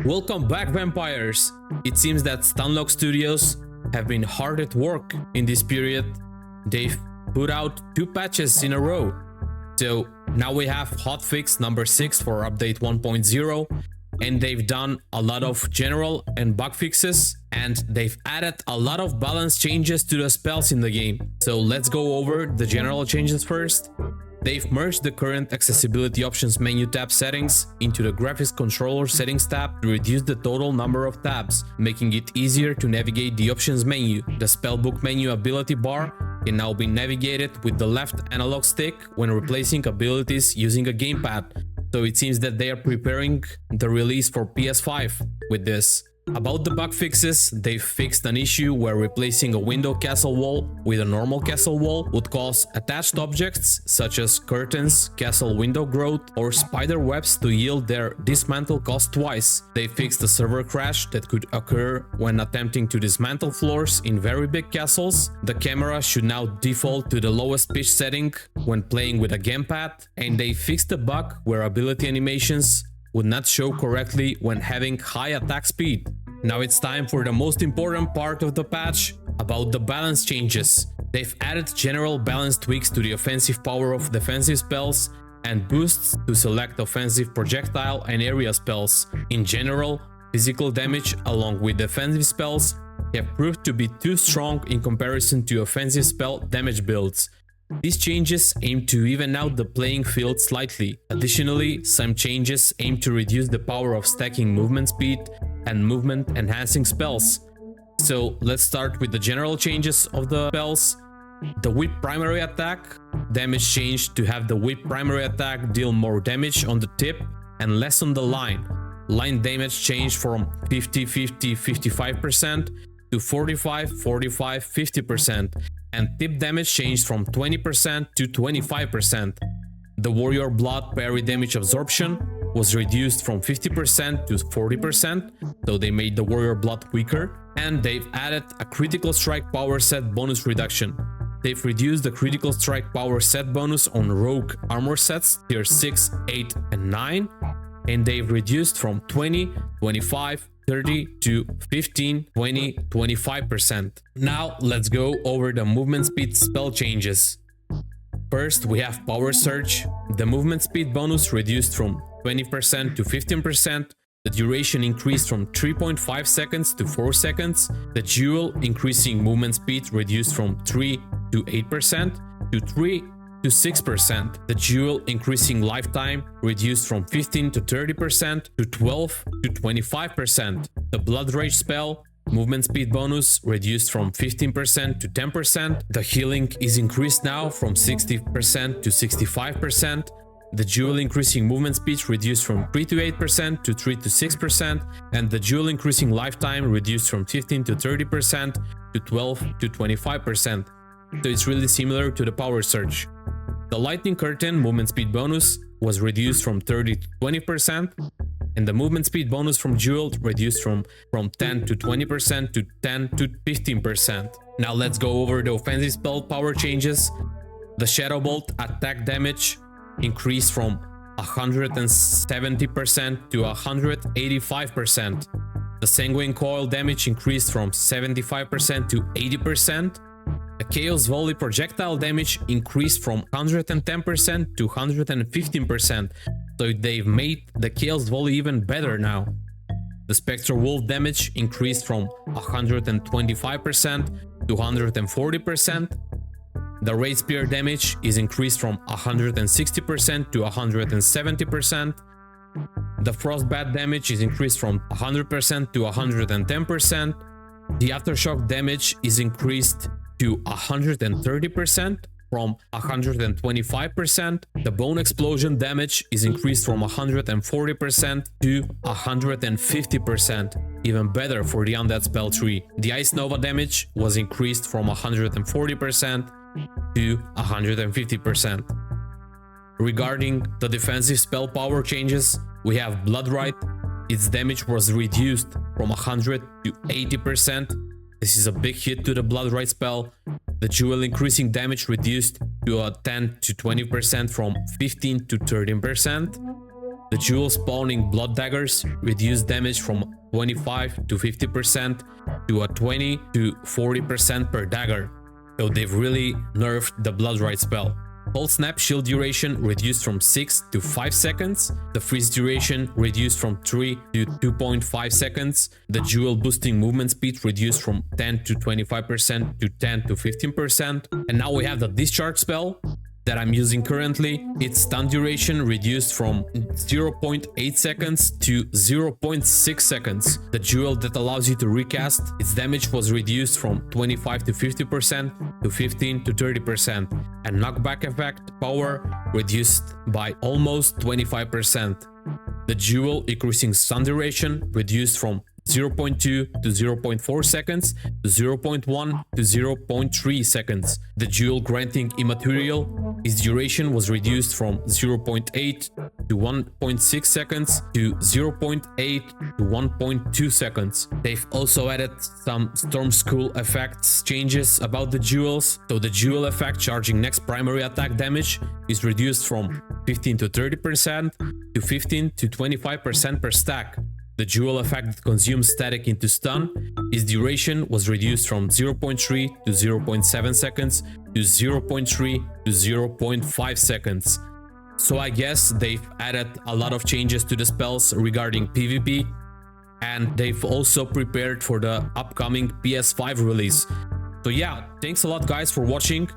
Welcome back, vampires! It seems that Stunlock Studios have been hard at work in this period. They've put out 2 patches in a row. So now we have Hotfix number 6 for update 1.0, and they've done a lot of general and bug fixes, and they've added a lot of balance changes to the spells in the game. So let's go over the general changes first. They've merged the current accessibility options menu tab settings into the graphics controller settings tab to reduce the total number of tabs, making it easier to navigate the options menu. The spellbook menu ability bar can now be navigated with the left analog stick when replacing abilities using a gamepad. So it seems that they are preparing the release for PS5 with this. About the bug fixes, they've fixed an issue where replacing a window castle wall with a normal castle wall would cause attached objects such as curtains, castle window growth, or spider webs to yield their dismantle cost twice. They fixed a server crash that could occur when attempting to dismantle floors in very big castles. The camera should now default to the lowest pitch setting when playing with a gamepad, and they fixed a bug where ability animations would not show correctly when having high attack speed. Now it's time for the most important part of the patch, about the balance changes. They've added general balance tweaks to the offensive power of defensive spells and boosts to select offensive projectile and area spells. In general, physical damage along with defensive spells have proved to be too strong in comparison to offensive spell damage builds. These changes aim to even out the playing field slightly. Additionally, some changes aim to reduce the power of stacking movement speed and movement enhancing spells. So let's start with the general changes of the spells. The whip primary attack damage changed to have the whip primary attack deal more damage on the tip and less on the line. Line damage changed from 50-50-55% to 45-45-50%. And tip damage changed from 20% to 25%. The warrior blood parry damage absorption was reduced from 50% to 40%, so they made the warrior blood weaker, and they've added a critical strike power set bonus reduction. They've reduced the critical strike power set bonus on rogue armor sets tier 6, 8, and 9, and they've reduced from 20, 25, 30 to 15, 20, 25%. Now let's go over the movement speed spell changes. First, we have Power Surge. The movement speed bonus reduced from 20% to 15%. The duration increased from 3.5 seconds to 4 seconds. The dual increasing movement speed reduced from 3 to 8% to 3 to 6%. The dual increasing lifetime reduced from 15 to 30% to 12 to 25%. The Blood Rage spell movement speed bonus reduced from 15% to 10%. The healing is increased now from 60% to 65%. The dual increasing movement speed reduced from 3 to 8% to 3 to 6%, and the dual increasing lifetime reduced from 15 to 30% to 12 to 25%. So it's really similar to the Power Surge. The Lightning Curtain movement speed bonus was reduced from 30 to 20%, and the movement speed bonus from Jewel reduced from 10 to 20% to 10 to 15%. Now let's go over the offensive spell power changes. The Shadow Bolt attack damage increased from 170% to 185%. The Sanguine Coil damage increased from 75% to 80%. The Chaos Volley projectile damage increased from 110% to 115%, so they've made the Chaos Volley even better now. The Spectral Wolf damage increased from 125% to 140%. The Raid Spear damage is increased from 160% to 170%. The Frostbat damage is increased from 100% to 110%. The Aftershock damage is increased to 130% from 125%. The Bone Explosion damage is increased from 140% to 150%, even better for the Undead spell tree. The Ice Nova damage was increased from 140% to 150%. Regarding the defensive spell power changes, we have Bloodrite. Its damage was reduced from 100 to 80%. This is a big hit to the Bloodrite spell. The Jewel increasing damage reduced to 10 to 20% from 15 to 13%. The dual spawning blood daggers reduce damage from 25 to 50% to a 20 to 40% per dagger. So they've really nerfed the blood right spell. Cold Snap shield duration reduced from 6 to 5 seconds. The freeze duration reduced from 3 to 2.5 seconds. The dual boosting movement speed reduced from 10 to 25% to 10 to 15%. And now we have the discharge spell that I'm using currently. Its stun duration reduced from 0.8 seconds to 0.6 seconds. The jewel that allows you to recast, its damage was reduced from 25 to 50% to 15 to 30%. And knockback effect power reduced by almost 25%. The jewel increasing stun duration reduced from 0.2 to 0.4 seconds to 0.1 to 0.3 seconds. The jewel granting immaterial, its duration was reduced from 0.8 to 1.6 seconds to 0.8 to 1.2 seconds. They've also added some Storm School effects changes about the jewels. So the jewel effect charging next primary attack damage is reduced from 15 to 30% to 15 to 25% per stack. The jewel effect that consumes static into stun, its duration was reduced from 0.3 to 0.7 seconds to 0.3 to 0.5 seconds. So I guess they've added a lot of changes to the spells regarding PvP, and they've also prepared for the upcoming PS5 release. So yeah, thanks a lot guys for watching.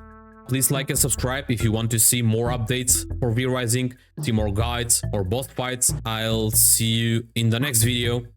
Please like and subscribe if you want to see more updates for V-Rising, see more guides or boss fights. I'll see you in the next video.